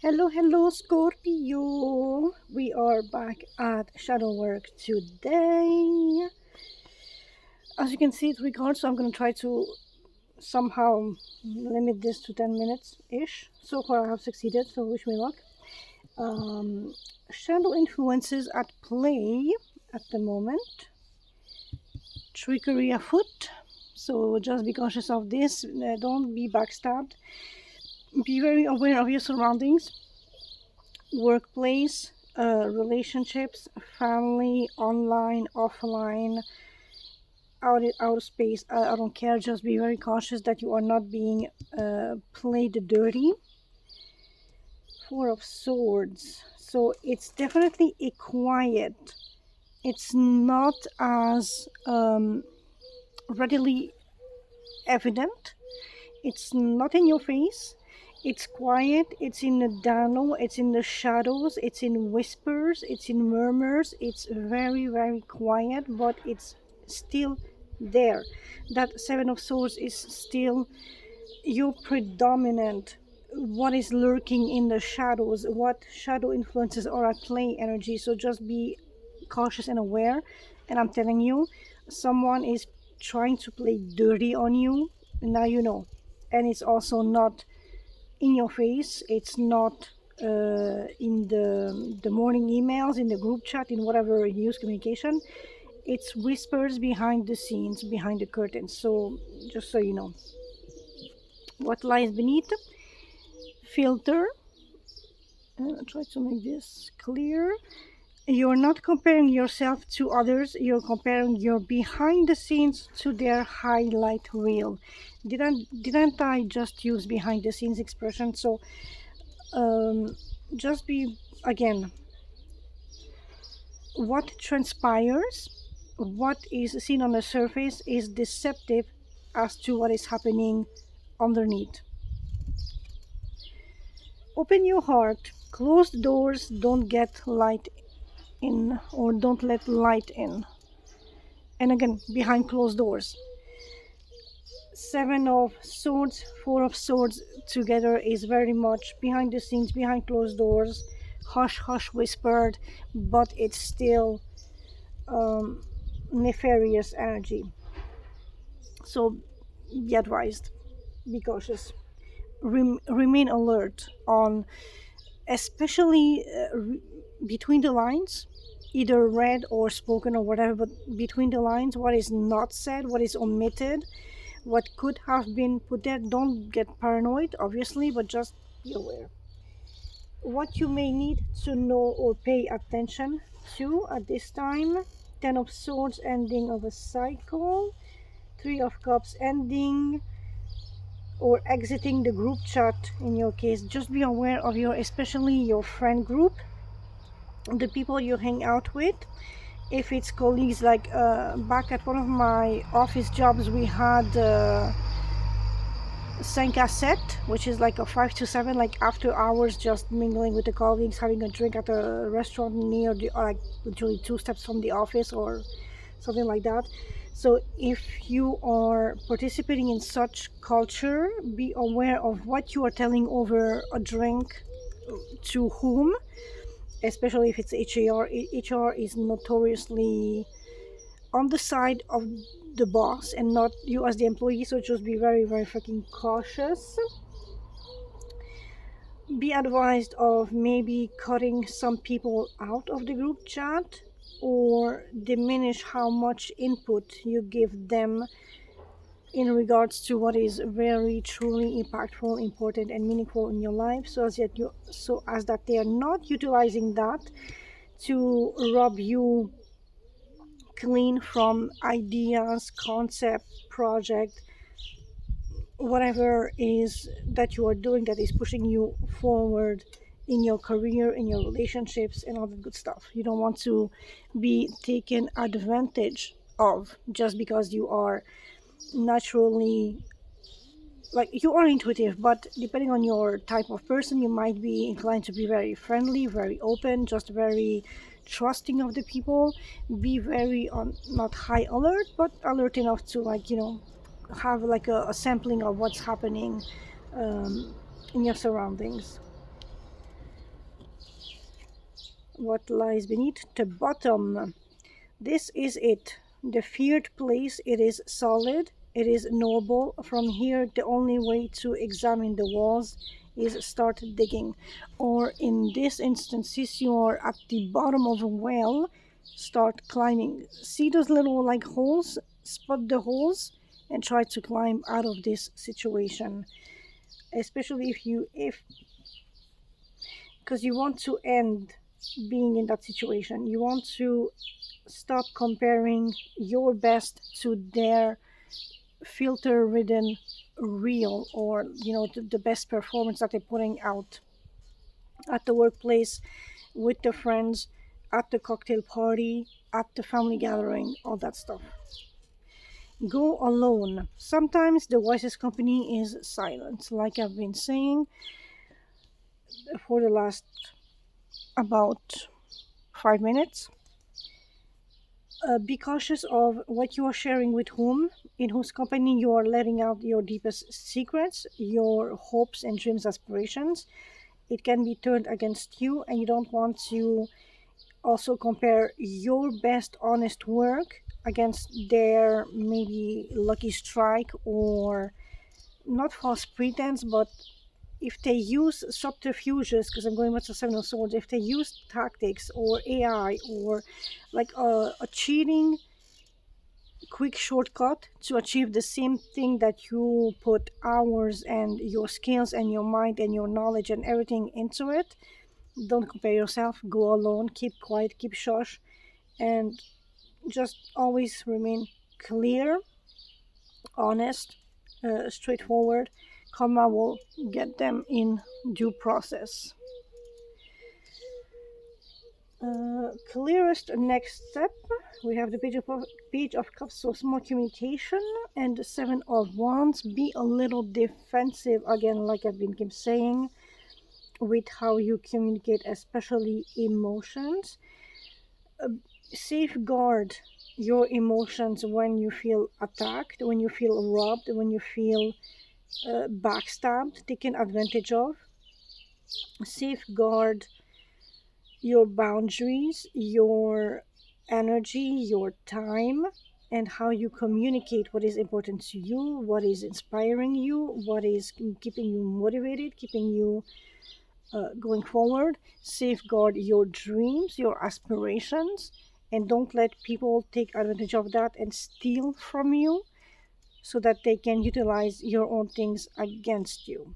Hello, Scorpio. We are back at shadow work today. As you can see, it records, so I'm going to try to somehow limit this to 10 minutes ish. So far, I have succeeded, so wish me luck. Shadow influences at play at the moment. Trickery afoot, so just be cautious of this. Don't be backstabbed. Be very aware of your surroundings. Workplace, relationships, family, online, offline, outer space. I don't care. Just be very cautious that you are not being played dirty. Four of Swords. So it's definitely a quiet. It's not as readily evident. It's not in your face. It's quiet, it's in the download, it's in the shadows, it's in whispers, it's in murmurs. It's very, very quiet, but it's still there. That Seven of Swords is still your predominant, what is lurking in the shadows, what shadow influences are at play energy. So just be cautious and aware. And I'm telling you, someone is trying to play dirty on you. Now you know. And it's also not in your face. It's not in the morning emails, in the group chat, in whatever news communication. It's whispers behind the scenes, behind the curtains. So just so you know what lies beneath. Filter. I'll try to make this clear. You're not comparing yourself to others. You're comparing your behind the scenes to their highlight reel. Didn't I just use behind the scenes expression? So just be, again, what transpires, what is seen on the surface is deceptive as to what is happening underneath. Open your heart. Closed doors don't get light in, or don't let light in. And again, behind closed doors. Seven of Swords, Four of Swords together is very much behind the scenes, behind closed doors, hush hush whispered, but it's still nefarious energy. So be advised, be cautious, remain alert on, especially between the lines, either read or spoken or whatever, but between the lines, what is not said, what is omitted, what could have been put there. Don't get paranoid, obviously, but just be aware. What you may need to know or pay attention to at this time: Ten of Swords, ending of a cycle. Three of Cups, ending or exiting the group chat. In your case, just be aware of your, especially your friend group, the people you hang out with. If it's colleagues, like back at one of my office jobs, we had 5 set, which is like a 5 to 7, like after hours, just mingling with the colleagues, having a drink at a restaurant near the, like literally 2 steps from the office or something like that. So if you are participating in such culture, be aware of what you are telling over a drink, to whom, especially if it's HR. HR is notoriously on the side of the boss and not you as the employee, so just be very, very freaking cautious. Be advised of maybe cutting some people out of the group chat, or diminish how much input you give them in regards to what is very truly impactful, important, and meaningful in your life, so as that they are not utilizing that to rob you clean from ideas, concept, project, whatever is that you are doing that is pushing you forward in your career, in your relationships, and all that good stuff. You don't want to be taken advantage of just because you are naturally, like, you are intuitive, but depending on your type of person, you might be inclined to be very friendly, very open, just very trusting of the people. Be very on, not high alert, but alert enough to, like, have like a sampling of what's happening in your surroundings. what lies beneath the bottom. This is it. The feared place. It is solid. It is knowable. From here, the only way to examine the walls is start digging. Or in this instance, since you are at the bottom of a well, start climbing. See those little like holes? Spot the holes and try to climb out of this situation. Especially if because you want to end being in that situation. You want to stop comparing your best to their filter ridden real, or the best performance that they're putting out at the workplace, with the friends, at the cocktail party, at the family gathering, all that stuff. Go alone. Sometimes the wisest company is silence, like I've been saying for the last about 5 minutes. Be cautious of what you are sharing with whom, in whose company you are letting out your deepest secrets, your hopes and dreams, aspirations. It can be turned against you, and you don't want to also compare your best honest work against their maybe lucky strike, or not false pretense, but if they use subterfuges, because I'm going with the Seven of Swords, if they use tactics or AI, or like a cheating quick shortcut to achieve the same thing that you put hours and your skills and your mind and your knowledge and everything into it, don't compare yourself. Go alone, keep quiet, keep shush, and just always remain clear, honest, straightforward. Karma will get them in due process. Clearest next step, we have the page of cups, so small communication, and the 7 of Wands. Be a little defensive again, like I've been keep saying, with how you communicate, especially emotions. Safeguard your emotions when you feel attacked, when you feel robbed, when you feel backstabbed, taken advantage of. Safeguard your boundaries, your energy, your time, and how you communicate what is important to you, what is inspiring you, what is keeping you motivated, keeping you going forward. Safeguard your dreams, your aspirations, and don't let people take advantage of that and steal from you so that they can utilize your own things against you.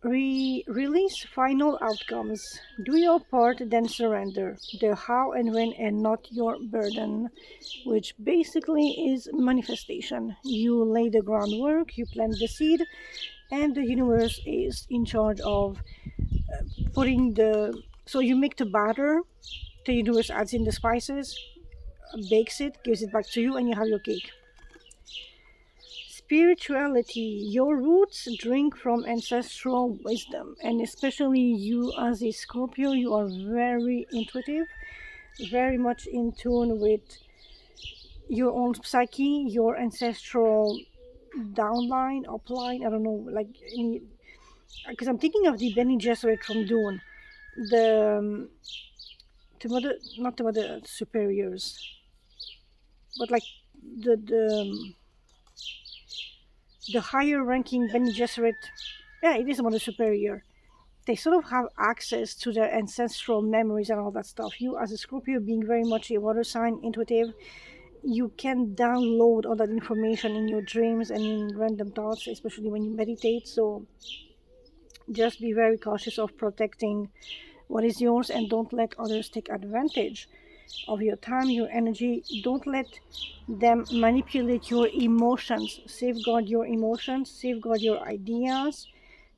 Release final outcomes. Do your part, then surrender. The how and when, and not your burden, which basically is manifestation. You lay the groundwork, you plant the seed, and the universe is in charge of putting the. So you make the batter, the universe adds in the spices, bakes it, gives it back to you, and you have your cake. Spirituality. Your roots drink from ancestral wisdom, and especially you as a Scorpio, you are very intuitive, very much in tune with your own psyche, your ancestral downline, upline. I don't know, like, because I'm thinking of the Bene Gesserit from Dune, the mother, not the mother superiors, but like the the higher ranking Bene Gesserit. Yeah, it is a mother superior. They sort of have access to their ancestral memories and all that stuff. You, as a Scorpio, being very much a water sign, intuitive, you can download all that information in your dreams and in random thoughts, especially when you meditate. So just be very cautious of protecting what is yours, and don't let others take advantage of your time, your energy. Don't let them manipulate your emotions. Safeguard your emotions, safeguard your ideas,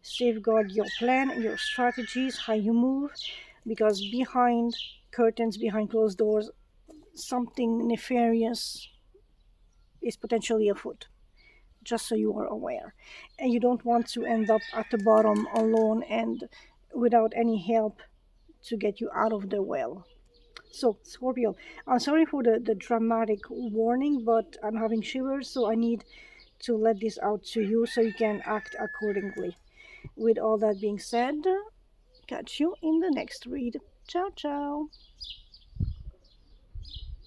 safeguard your plan, your strategies, how you move, because behind curtains, behind closed doors, something nefarious is potentially afoot, just so you are aware. And you don't want to end up at the bottom alone and without any help to get you out of the well. So, Scorpio, I'm sorry for the dramatic warning, but I'm having shivers, so I need to let this out to you so you can act accordingly. With all that being said, catch you in the next read. Ciao, ciao.